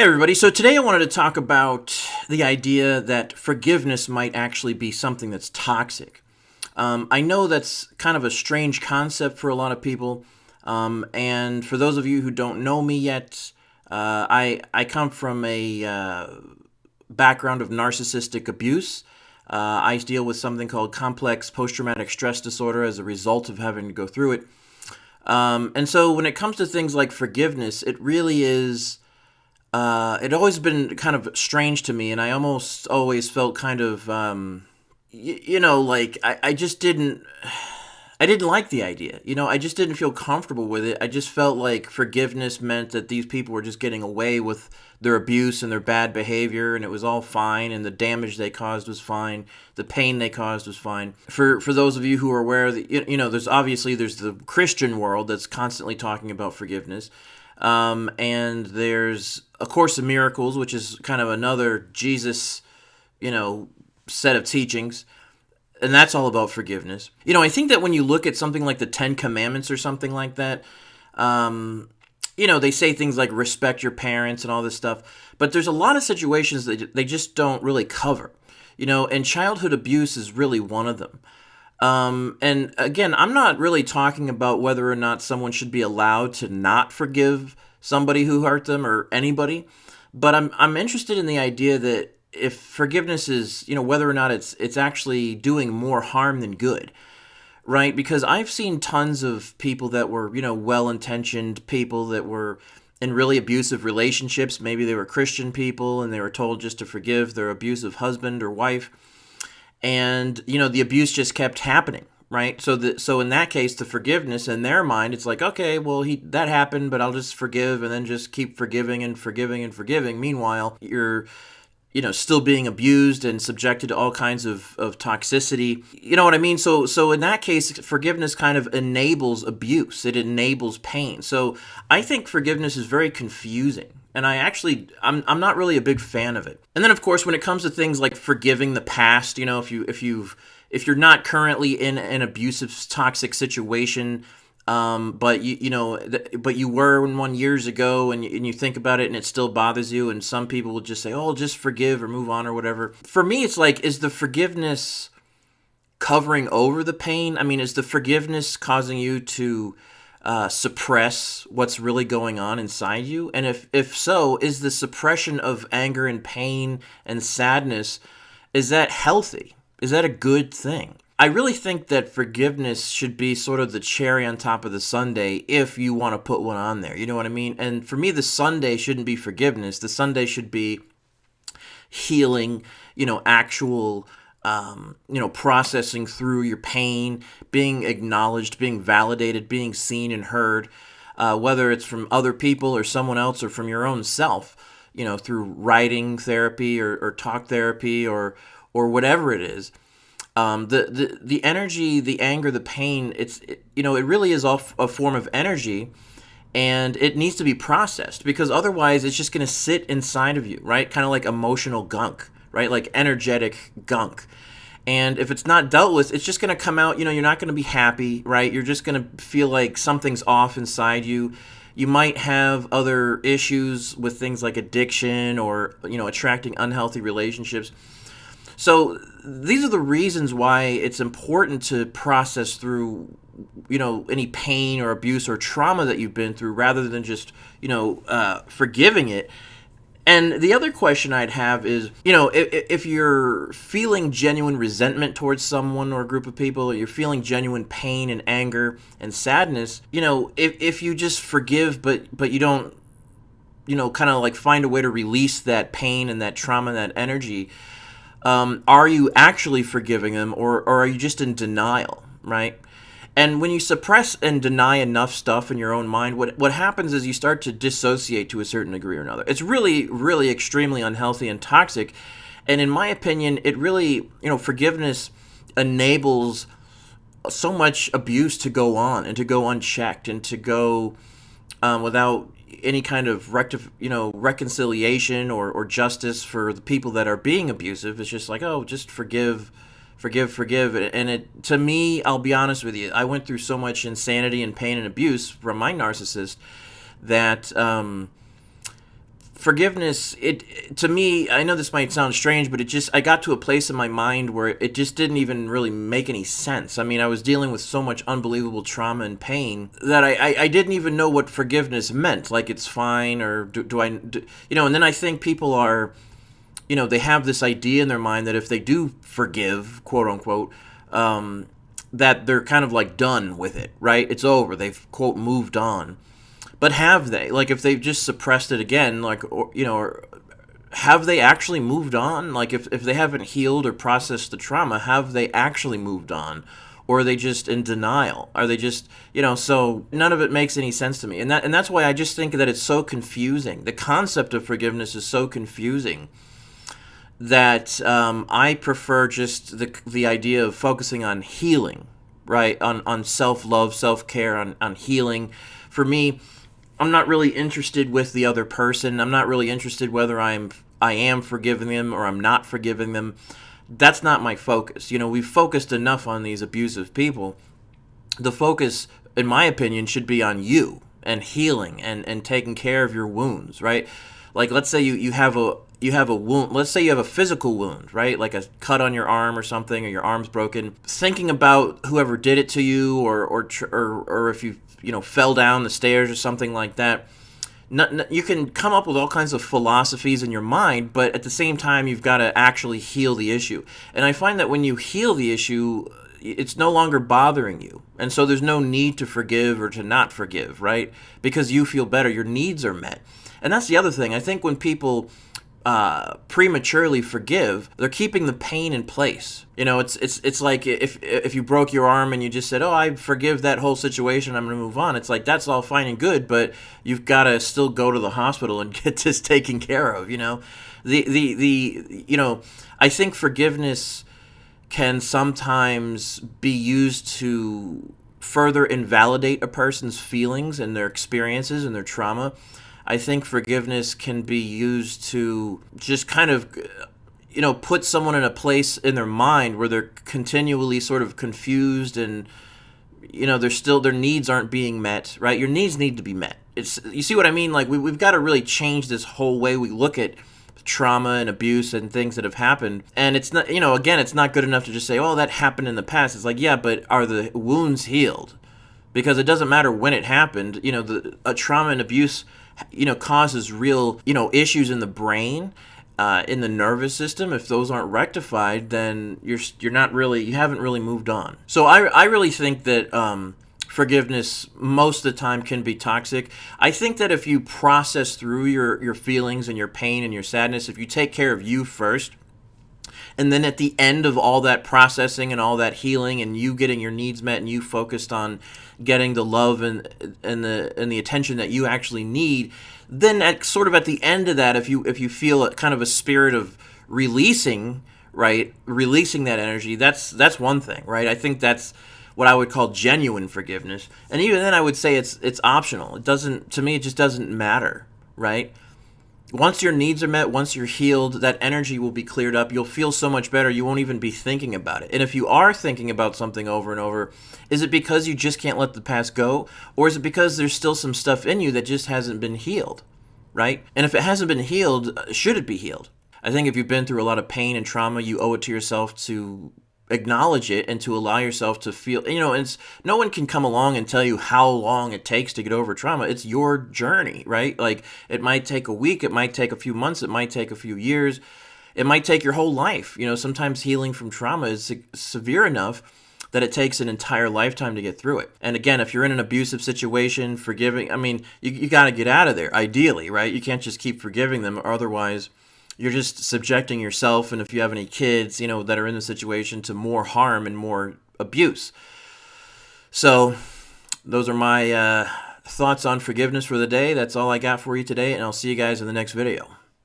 Hey, everybody. So today I wanted to talk about the idea that forgiveness might actually be something that's toxic. I know that's kind of a strange concept for a lot of people. And for those of you who don't know me yet, I come from a background of narcissistic abuse. I deal with something called complex post traumatic stress disorder as a result of having to go through it. And so when it comes to things like forgiveness, it really is it always been kind of strange to me, and I almost always felt kind of, like I just I didn't like the idea. I just didn't feel comfortable with it. I just felt like forgiveness meant that these people were just getting away with their abuse and their bad behavior, and it was all fine, and the damage they caused was fine, the pain they caused was fine. For those of you who are aware that there's the Christian world that's constantly talking about forgiveness. And there's A Course in Miracles, which is kind of another Jesus, set of teachings. And that's all about forgiveness. I think that when you look at something like the Ten Commandments or something like that, they say things like respect your parents and all this stuff. But there's a lot of situations that they just don't really cover. And childhood abuse is really one of them. And again, I'm not really talking about whether or not someone should be allowed to not forgive somebody who hurt them or anybody, but I'm interested in the idea that if forgiveness is, whether or not it's actually doing more harm than good, right? Because I've seen tons of people that were, well-intentioned people that were in really abusive relationships. Maybe they were Christian people and they were told just to forgive their abusive husband or wife. And the abuse just kept happening, right? So in that case, the forgiveness in their mind, it's like, okay, well, that happened, but I'll just forgive and then just keep forgiving and forgiving and forgiving. Meanwhile, you're still being abused and subjected to all kinds of toxicity. You know what I mean? So in that case, forgiveness kind of enables abuse. It enables pain. So I think forgiveness is very confusing. And I'm not really a big fan of it. And then, of course, when it comes to things like forgiving the past, if you're not currently in an abusive, toxic situation, but but you were in one years ago, and you think about it, and it still bothers you. And some people will just say, "Oh, just forgive or move on or whatever." For me, it's like, is the forgiveness covering over the pain? I mean, is the forgiveness causing you to suppress what's really going on inside you? And if so, is the suppression of anger and pain and sadness, is that healthy? Is that a good thing? I really think that forgiveness should be sort of the cherry on top of the sundae if you want to put one on there. You know what I mean? And for me, the sundae shouldn't be forgiveness. The sundae should be healing, actual processing through your pain, being acknowledged, being validated, being seen and heard, whether it's from other people or someone else or from your own self, through writing therapy or talk therapy or whatever it is. The energy, the anger, the pain, it really is all a form of energy. And it needs to be processed because otherwise it's just going to sit inside of you, right? Kind of like emotional gunk, right? Like energetic gunk. And if it's not dealt with, it's just going to come out, you're not going to be happy, right? You're just going to feel like something's off inside you. You might have other issues with things like addiction or, attracting unhealthy relationships. So these are the reasons why it's important to process through, any pain or abuse or trauma that you've been through rather than just, forgiving it. And the other question I'd have is, if you're feeling genuine resentment towards someone or a group of people, or you're feeling genuine pain and anger and sadness, if you just forgive, but you don't, kind of like find a way to release that pain and that trauma and that energy, are you actually forgiving them or are you just in denial, right? And when you suppress and deny enough stuff in your own mind, what happens is you start to dissociate to a certain degree or another. It's really, really extremely unhealthy and toxic. And in my opinion, it really, forgiveness enables so much abuse to go on and to go unchecked and to go without any kind of reconciliation or justice for the people that are being abusive. It's just like, oh, just forgive. And to me, I'll be honest with you, I went through so much insanity and pain and abuse from my narcissist that forgiveness, it to me, I know this might sound strange, but I got to a place in my mind where it just didn't even really make any sense. I mean, I was dealing with so much unbelievable trauma and pain that I didn't even know what forgiveness meant. Like, it's fine, or and then I think people are, they have this idea in their mind that if they do forgive, quote unquote, that they're kind of like done with it, right? It's over. They've, quote, moved on. But have they? Like, if they've just suppressed it again, like, or have they actually moved on? Like, if they haven't healed or processed the trauma, have they actually moved on? Or are they just in denial? Are they just, so none of it makes any sense to me. And that's why I just think that it's so confusing. The concept of forgiveness is so confusing that I prefer just the idea of focusing on healing, right? On self-love, self-care, on healing. For me, I'm not really interested with the other person. I'm not really interested whether I am forgiving them or I'm not forgiving them. That's not my focus. We've focused enough on these abusive people. The focus, in my opinion, should be on you and healing and taking care of your wounds, right? Like, let's say you have a wound. Let's say you have a physical wound, right? Like a cut on your arm or something, or your arm's broken. Thinking about whoever did it to you, or if you fell down the stairs or something like that. You can come up with all kinds of philosophies in your mind, but at the same time, you've got to actually heal the issue. And I find that when you heal the issue, it's no longer bothering you. And so there's no need to forgive or to not forgive, right? Because you feel better. Your needs are met. And that's the other thing. I think when people prematurely forgive, they're keeping the pain in place. It's like if you broke your arm and you just said, "Oh, I forgive that whole situation, I'm going to move on." It's like, that's all fine and good, but you've got to still go to the hospital and get this taken care of. I think forgiveness can sometimes be used to further invalidate a person's feelings and their experiences and their trauma. I think forgiveness can be used to just kind of, put someone in a place in their mind where they're continually sort of confused and, their needs aren't being met, right? Your needs need to be met. You see what I mean? Like, we've got to really change this whole way we look at trauma and abuse and things that have happened. And it's not, again, it's not good enough to just say, "Oh, that happened in the past." It's like, yeah, but are the wounds healed? Because it doesn't matter when it happened. A trauma and abuse causes real, issues in the brain, in the nervous system. If those aren't rectified, then you haven't really moved on. So I really think that forgiveness most of the time can be toxic. I think that if you process through your feelings and your pain and your sadness, if you take care of you first, and then at the end of all that processing and all that healing and you getting your needs met and you focused on getting the love and the attention that you actually need, then at the end of that, if you feel a kind of a spirit of releasing, right, releasing that energy, that's one thing, right? I think that's what I would call genuine forgiveness. And even then, I would say it's optional. To me, it just doesn't matter, right? Once your needs are met, once you're healed, that energy will be cleared up. You'll feel so much better, you won't even be thinking about it. And if you are thinking about something over and over, is it because you just can't let the past go? Or is it because there's still some stuff in you that just hasn't been healed, right? And if it hasn't been healed, should it be healed? I think if you've been through a lot of pain and trauma, you owe it to yourself to acknowledge it and to allow yourself to feel, no one can come along and tell you how long it takes to get over trauma. It's your journey, right? Like, it might take a week, it might take a few months, it might take a few years, it might take your whole life. Sometimes healing from trauma is severe enough that it takes an entire lifetime to get through it. And again, if you're in an abusive situation, forgiving, you got to get out of there, ideally, right? You can't just keep forgiving them, or otherwise you're just subjecting yourself, and if you have any kids, that are in the situation, to more harm and more abuse. So those are my thoughts on forgiveness for the day. That's all I got for you today, and I'll see you guys in the next video.